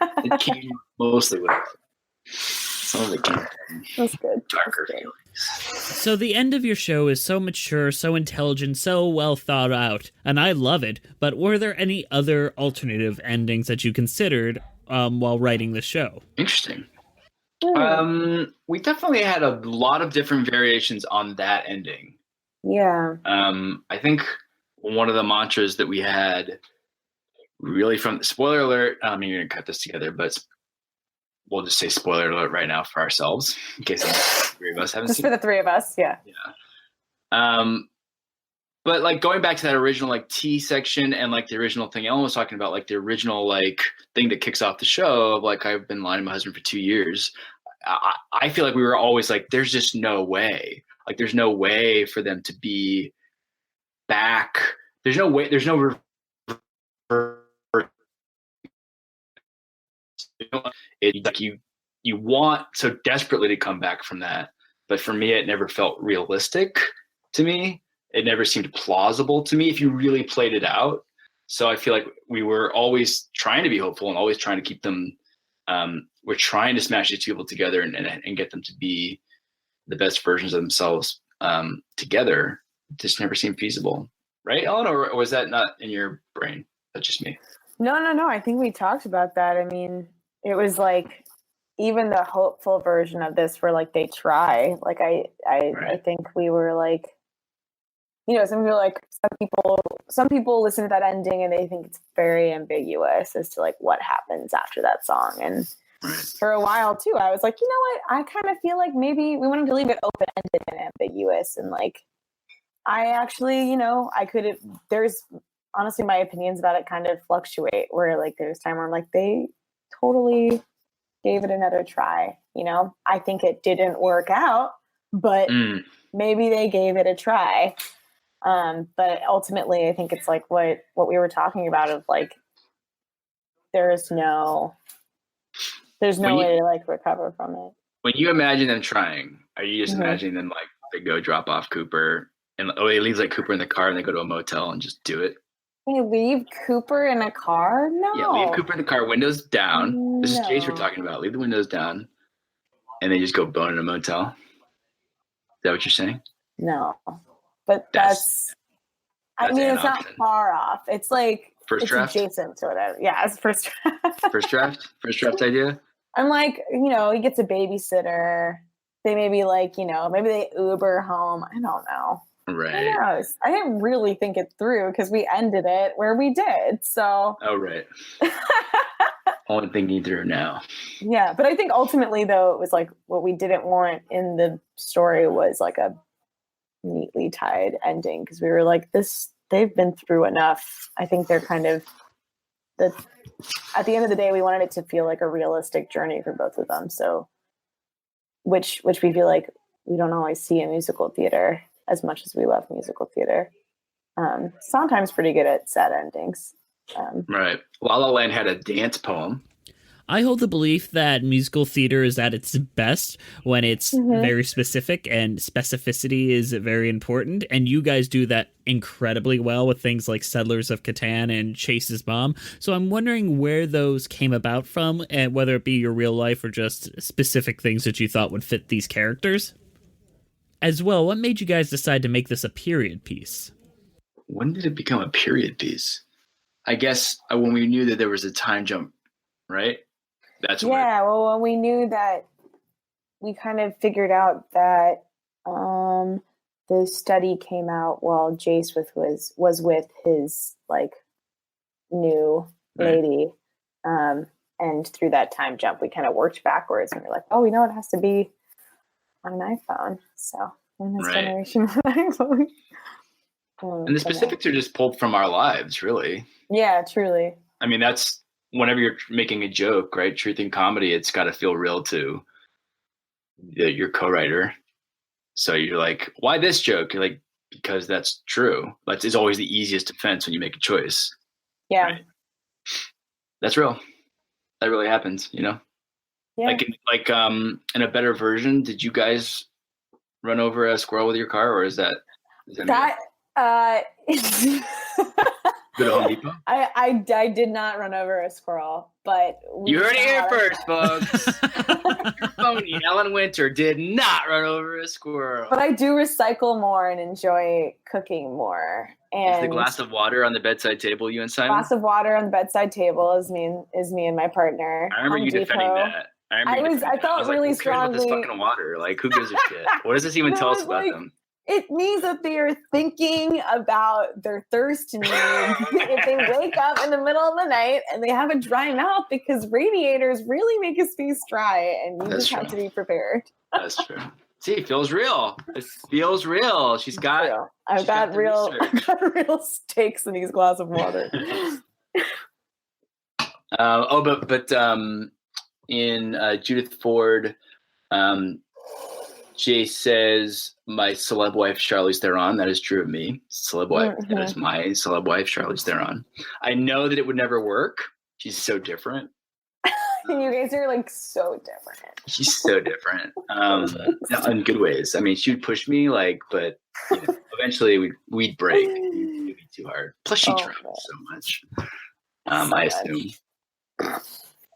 S3: It came mostly with some of it came from
S4: That's good.
S3: darker feelings.
S1: So the end of your show is so mature, so intelligent, so well thought out, and I love it, but were there any other alternative endings that you considered while writing the show?
S3: Interesting. We definitely had a lot of different variations on that ending.
S4: Yeah.
S3: I think one of the mantras that we had really from spoiler alert, I mean, you're going to cut this together, but we'll just say spoiler alert right now for ourselves in case the three of us haven't
S4: Just
S3: seen
S4: for
S3: it.
S4: the three of us, yeah.
S3: But like going back to that original like T section and like the original thing Ellen was talking about, like the original like thing that kicks off the show of like I've been lying to my husband for 2 years. I feel like we were always like, there's just no way. Like there's no way for them to be back. There's no way. There's no it like you want so desperately to come back from that, but for me it never felt realistic to me. It never seemed plausible to me if you really played it out. So I feel like we were always trying to be hopeful and always trying to keep them we're trying to smash these people together and get them to be the best versions of themselves together. It just never seemed feasible, right, Ellen? Or was that not in your brain? That's just me.
S4: No. I think we talked about that. I mean, it was like even the hopeful version of this where like they try. Like I think we were like, you know, some people listen to that ending and they think it's very ambiguous as to like what happens after that song. And for a while too, I was like, you know what? I kind of feel like maybe we wanted to leave it open-ended and ambiguous. And like, I actually, you know, there's honestly my opinions about it kind of fluctuate where like there's time where I'm like, they totally gave it another try. You know, I think it didn't work out, but maybe they gave it a try. But ultimately I think it's like what we were talking about of like, there's no way to like recover from it.
S3: When you imagine them trying, are you just imagining them like they go drop off Cooper and he leaves like Cooper in the car and they go to a motel and just do it?
S4: They leave Cooper in a car? No.
S3: Yeah, leave Cooper in the car, windows down. This is Jace we're talking about. Leave the windows down and they just go bone in a motel. Is that what you're saying?
S4: No. But that's I mean, it's not far off. It's like
S3: first draft
S4: adjacent to it. Yeah, it's first draft.
S3: First draft idea.
S4: I'm like, you know, he gets a babysitter. They maybe like, you know, maybe they Uber home. I don't know.
S3: Right.
S4: Who knows? I didn't really think it through because we ended it where we did. So.
S3: Oh right. Only thinking through now.
S4: Yeah, but I think ultimately though it was like what we didn't want in the story was like a neatly tied ending because we were like they've been through enough. I think they're kind of at the end of the day we wanted it to feel like a realistic journey for both of them, so which we feel like we don't always see in musical theater as much as we love musical theater. Sometimes pretty good at sad endings.
S3: Right. La La Land had a dance poem.
S1: I hold the belief that musical theater is at its best when it's very specific, and specificity is very important. And you guys do that incredibly well with things like Settlers of Catan and Chase's Mom. So I'm wondering where those came about from, and whether it be your real life or just specific things that you thought would fit these characters. As well, what made you guys decide to make this a period piece?
S3: When did it become a period piece? I guess when we knew that there was a time jump, right? That's
S4: well, when we knew that, we kind of figured out that the study came out while Jace was with his like new lady, and through that time jump, we kind of worked backwards, and we're like, oh, we know it has to be on an iPhone. So in his generation, iPhone.
S3: And the specifics are just pulled from our lives, really.
S4: Yeah, truly.
S3: I mean, that's whenever you're making a joke, right? Truth in comedy, it's got to feel real to your co-writer. So you're like, why this joke? You're like, because that's true. It's always the easiest defense when you make a choice.
S4: Yeah.
S3: Right? That's real. That really happens, you know?
S4: Yeah.
S3: Like in a better version, did you guys run over a squirrel with your car, or is that Go to Home Depot?
S4: I did not run over a squirrel, but
S3: you heard it here first, folks. Ellen Winter did not run over a squirrel.
S4: But I do recycle more and enjoy cooking more. And
S3: is the glass of water on the bedside table you and Simon?
S4: Glass of water on the bedside table is me and my partner.
S3: I remember you defending that. I felt
S4: really strongly.
S3: Who cares about this fucking water? Like, who gives a shit? What does this even tell us about them?
S4: It means that they are thinking about their thirst needs if they wake up in the middle of the night and they have a dry mouth, because radiators really make his face dry, and you
S3: That's
S4: just have
S3: true.
S4: to be prepared.
S3: That's true. See, it feels real. It feels real. She's got.
S4: I've
S3: she's
S4: got
S3: the
S4: real,
S3: research.
S4: I've got real steaks in these glass of water.
S3: But in Judith Ford, Jay says, my celeb wife, Charlize Theron. That is true of me. Celeb wife.
S4: Mm-hmm.
S3: That is my celeb wife, Charlize Theron. I know that it would never work. She's so different.
S4: You guys are like so different.
S3: She's so different. In good ways. I mean, she would push me, but eventually we'd break. It'd be too hard. Plus, she travels so much. I assume.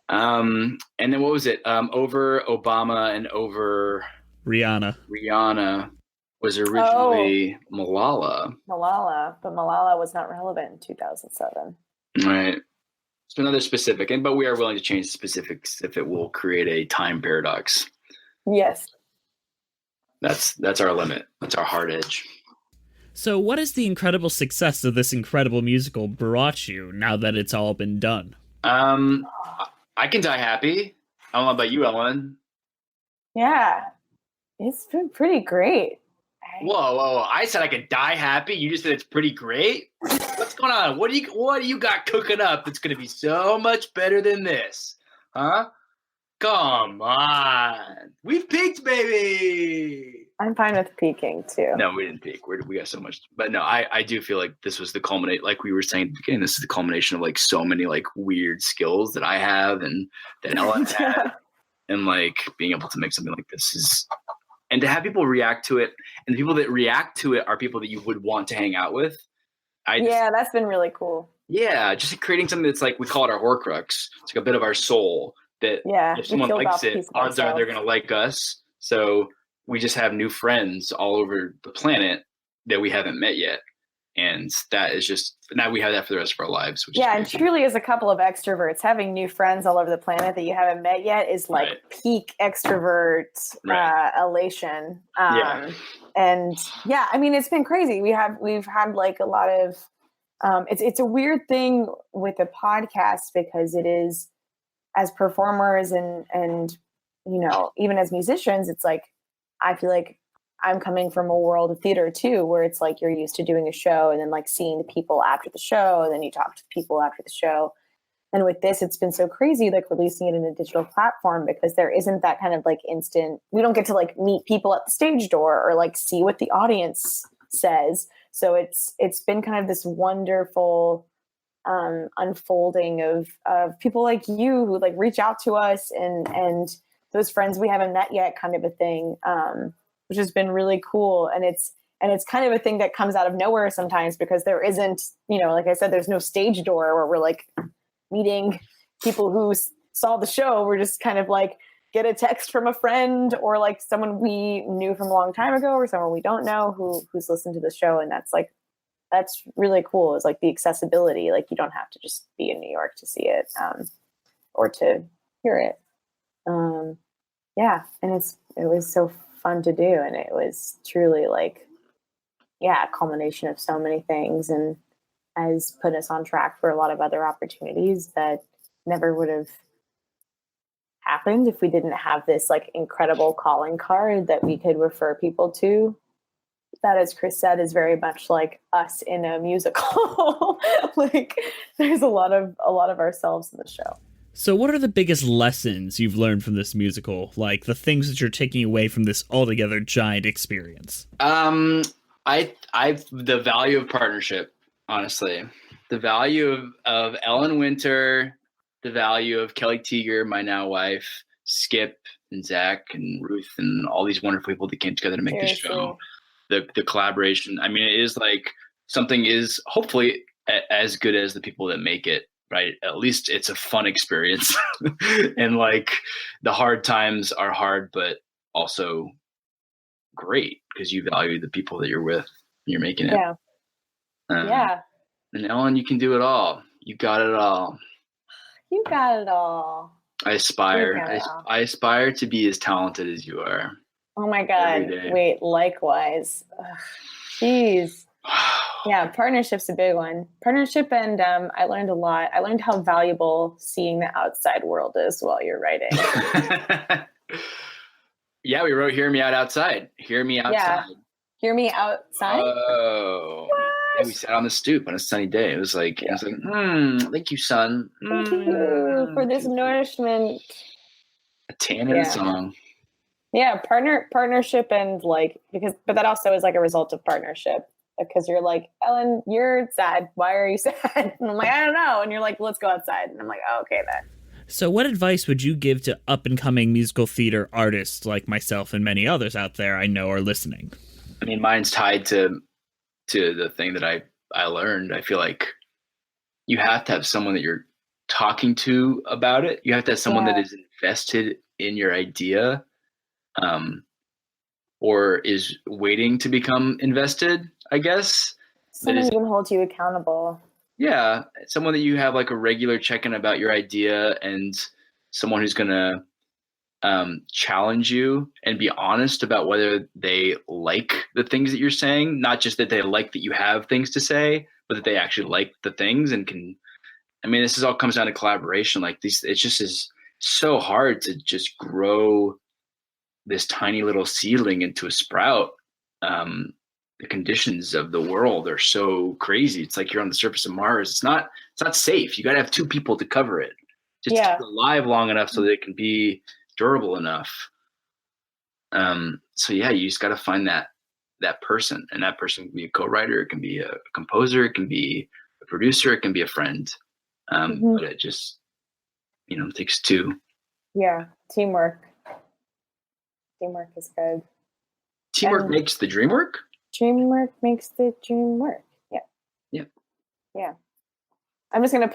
S3: And then what was it? Over Obama and over
S1: Rihanna.
S3: Rihanna was originally Malala.
S4: Malala, but Malala was not relevant in 2007.
S3: Right. So another specific, but we are willing to change the specifics if it will create a time paradox.
S4: Yes.
S3: That's our limit. That's our hard edge.
S1: So what has the incredible success of this incredible musical brought you now that it's all been done?
S3: I can die happy. I don't know about you, Ellen.
S4: Yeah. It's been pretty great.
S3: Whoa. I said I could die happy. You just said it's pretty great. What's going on? What do you got cooking up that's going to be so much better than this? Huh? Come on. We've peaked, baby.
S4: I'm fine with peaking too.
S3: No, we didn't peak. We got so much. But no, I do feel like this was the culminate. Like we were saying at the beginning, this is the culmination of so many weird skills that I have and that Ellen had. And being able to make something like this is, and to have people react to it, and the people that react to it are people that you would want to hang out with.
S4: That's been really cool.
S3: Yeah, just creating something that's we call it our Horcrux. It's a bit of our soul that if someone likes it, odds are they're going to like us. So we just have new friends all over the planet that we haven't met yet. And that is just, now we have that for the rest of our lives. Which
S4: and truly as a couple of extroverts, having new friends all over the planet that you haven't met yet is peak extrovert elation. And I mean, it's been crazy. We've had a lot of, it's a weird thing with a podcast because it is, as performers and even as musicians, it's I feel like I'm coming from a world of theater too, where it's you're used to doing a show and then seeing the people after the show, and then you talk to people after the show. And with this, it's been so crazy, releasing it in a digital platform, because there isn't that kind of instant, we don't get to meet people at the stage door or see what the audience says. So it's been kind of this wonderful unfolding of people like you who reach out to us and those friends we haven't met yet, kind of a thing. Which has been really cool. And it's kind of a thing that comes out of nowhere sometimes, because there isn't, like I said, there's no stage door where we're meeting people who saw the show. We're just kind of get a text from a friend or someone we knew from a long time ago or someone we don't know who's listened to the show. And that's really cool. Is the accessibility. You don't have to just be in New York to see it or to hear it. And it was so fun to do, and it was truly a culmination of so many things, and has put us on track for a lot of other opportunities that never would have happened if we didn't have this incredible calling card that we could refer people to. That, as Chris said, is very much us in a musical. There's a lot of ourselves in the show.
S1: So what are the biggest lessons you've learned from this musical? The things that you're taking away from this altogether giant experience?
S3: The value of partnership, honestly. The value of Ellen Winter, the value of Kelly Teeger, my now wife, Skip and Zach and Ruth and all these wonderful people that came together to make this show. The collaboration. I mean, it is something is hopefully as good as the people that make it. Right. At least it's a fun experience. And the hard times are hard, but also great because you value the people that you're with and you're making it.
S4: Yeah.
S3: And Ellen, you can do it all. You got it all.
S4: You got it all.
S3: I aspire to be as talented as you are.
S4: Oh my God.
S3: Every day.
S4: Wait, likewise. Ugh, jeez. Yeah, partnership's a big one. Partnership, and I learned a lot. I learned how valuable seeing the outside world is while you're writing.
S3: Yeah, we wrote "Hear Me Out Outside." Hear me outside.
S4: Hear me outside?
S3: Oh, yeah, we sat on the stoop on a sunny day. It was like, thank you, son.
S4: Thank you for this nourishment.
S3: A tan in a song.
S4: Yeah, partnership, and but that also is like a result of partnership, because you're like, Ellen, you're sad. Why are you sad? And I'm like, I don't know. And you're like, let's go outside. And I'm like, oh, okay then.
S1: So what advice would you give to up-and-coming musical theater artists like myself and many others out there I know are listening?
S3: I mean, mine's tied to the thing that I learned. I feel like you have to have someone that you're talking to about it. You have to have someone that is invested in your idea, or is waiting to become invested, I guess.
S4: Someone who can hold you accountable.
S3: Yeah, someone that you have like a regular check-in about your idea, and someone who's going to challenge you and be honest about whether they like the things that you're saying, not just that they like that you have things to say, but that they actually like the things and can. I mean, this all comes down to collaboration. Like these, it just is so hard to just grow this tiny little seedling into a sprout. The conditions of the world are so crazy. It's like you're on the surface of Mars. It's not safe. You got to have two people to cover it, just to keep it alive long enough so that it can be durable enough. So yeah, you just got to find that person, and that person can be a co-writer, it can be a composer, it can be a producer, it can be a friend. But it just, takes two.
S4: Yeah, teamwork. Teamwork is good.
S3: Teamwork makes the dream work.
S4: Dreamwork makes the dream work. Yeah.
S3: Yeah.
S4: Yeah. I'm just gonna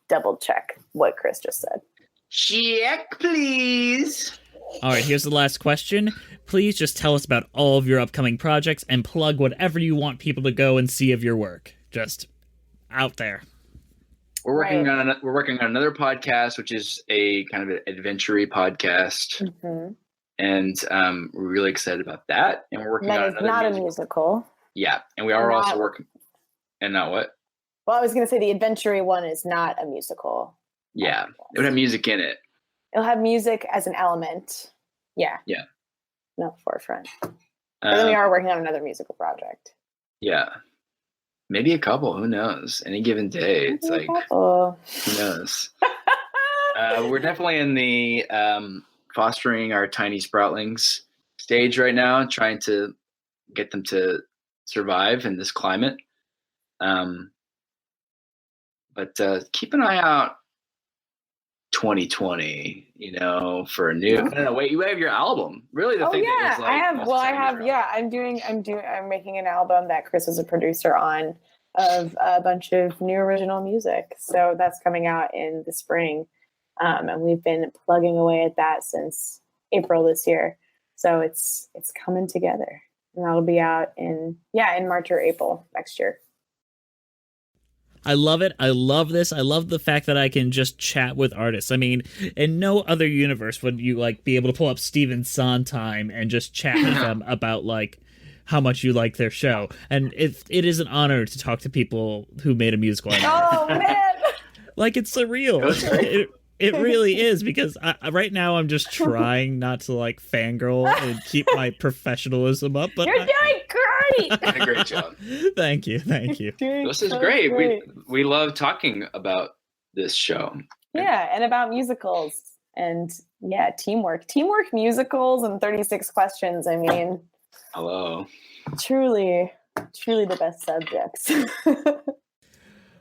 S4: double check what Chris just said.
S3: Check, please.
S1: All right, here's the last question. Please just tell us about all of your upcoming projects and plug whatever you want people to go and see of your work. Just out there.
S3: We're working on another podcast, which is a kind of an adventure-y podcast.
S4: Mm-hmm.
S3: And we're really excited about that. And we're working on another
S4: not a musical.
S3: Yeah. And we are also working. And not what?
S4: Well, I was going to say the adventure one is not a musical.
S3: Yeah. It would have music in it.
S4: It'll have music as an element. Yeah.
S3: Yeah.
S4: No, forefront. But then we are working on another musical project.
S3: Yeah. Maybe a couple. Who knows? Any given day. It's like, who knows? We're definitely in the fostering our tiny sproutlings stage right now, trying to get them to survive in this climate. But keep an eye out 2020, for a new. I don't know. Wait, you have your album. Really, the thing that is like.
S4: I have. Well, I have. Yeah, I'm making an album that Chris is a producer on, of a bunch of new original music. So that's coming out in the spring. And we've been plugging away at that since April this year. So it's coming together, and that'll be out in March or April next year.
S1: I love it. I love this. I love the fact that I can just chat with artists. I mean, in no other universe would you be able to pull up Steven Sondheim and just chat with them about how much you like their show. And it is an honor to talk to people who made a musical.
S4: Oh man!
S1: It's surreal. It really is, because right now I'm just trying not to fangirl and keep my professionalism up. But
S4: you're doing great.
S3: You're doing a great job.
S1: Thank you.
S3: This is great. We love talking about this show.
S4: Yeah, and about musicals, and teamwork, musicals, and 36 questions. I mean,
S3: hello.
S4: Truly the best subjects.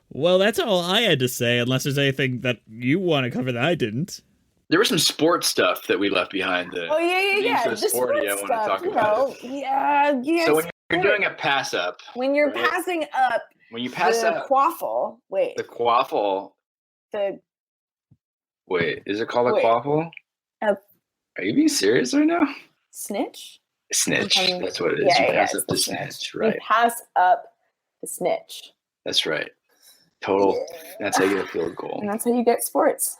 S1: Well, that's all I had to say, unless there's anything that you want to cover that I didn't.
S3: There was some sports stuff that we left behind.
S4: Yeah.
S3: The sporty I want to talk about.
S4: Yeah.
S3: So when you're doing a pass up.
S4: When you're passing up.
S3: When you pass up.
S4: Quaffle. Wait.
S3: The quaffle. Wait, is it called a quaffle? Are you being serious right now?
S4: Snitch?
S3: Snitch. That's what it is. You pass up the snitch, right?
S4: You pass up the snitch.
S3: That's right. Total. That's how you get a field goal.
S4: And that's how you get sports.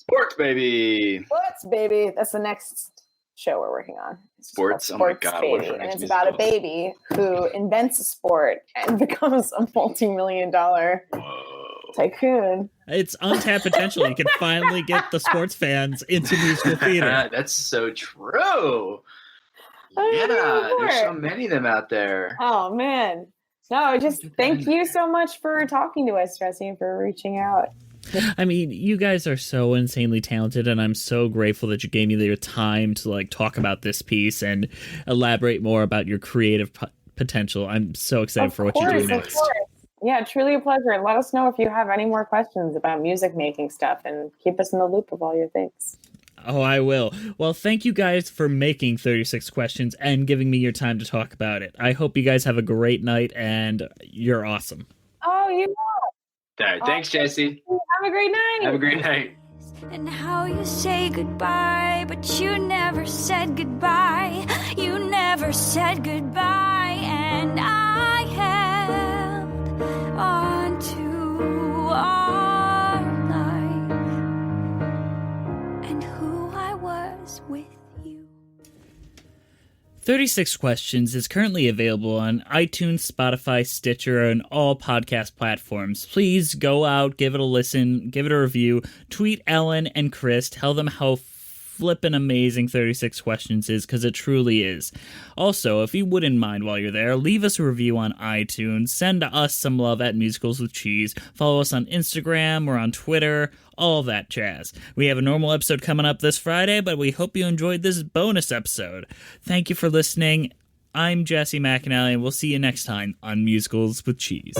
S3: Sports, baby.
S4: Sports Baby. That's the next show we're working on. It's
S3: Sports?
S4: called
S3: Oh my God, what if
S4: Baby.
S3: our
S4: And
S3: next
S4: it's about a
S3: musical?
S4: baby who invents a sport and becomes a multi-million-dollar
S3: Whoa.
S4: tycoon.
S1: It's untapped potential. You can finally get the sports fans into musical theater.
S3: That's so true.
S4: I
S3: Yeah,
S4: didn't know
S3: there's
S4: before.
S3: so many of them out there.
S4: Oh man. No, just thank you so much for talking to us, Jesse, and for reaching out.
S1: I mean, you guys are so insanely talented, and I'm so grateful that you gave me your time to like talk about this piece and elaborate more about your creative potential. I'm so excited for what you do
S4: Of
S1: next.
S4: course. Yeah, truly a pleasure. And let us know if you have any more questions about music making stuff, and keep us in the loop of all your things.
S1: Oh, I will. Well, thank you guys for making 36 questions and giving me your time to talk about it. I hope you guys have a great night, and you're awesome.
S4: Oh, you
S3: All right, thanks, Jesse.
S4: have a great night.
S3: Have a great night.
S5: And how you say goodbye, but you never said goodbye. You never said goodbye, and I held on to our life and who I was with you.
S1: 36 Questions is currently available on iTunes, Spotify, Stitcher, and all podcast platforms. Please go out, give it a listen, give it a review, tweet Ellen and Chris, tell them how flippin' amazing 36 Questions is, because it truly is. Also, if you wouldn't mind while you're there, leave us a review on iTunes, send us some love at Musicals with Cheese, follow us on Instagram or on Twitter, all that jazz. We have a normal episode coming up this Friday, but we hope you enjoyed this bonus episode. Thank you for listening. I'm Jesse McAnally, and we'll see you next time on Musicals with Cheese.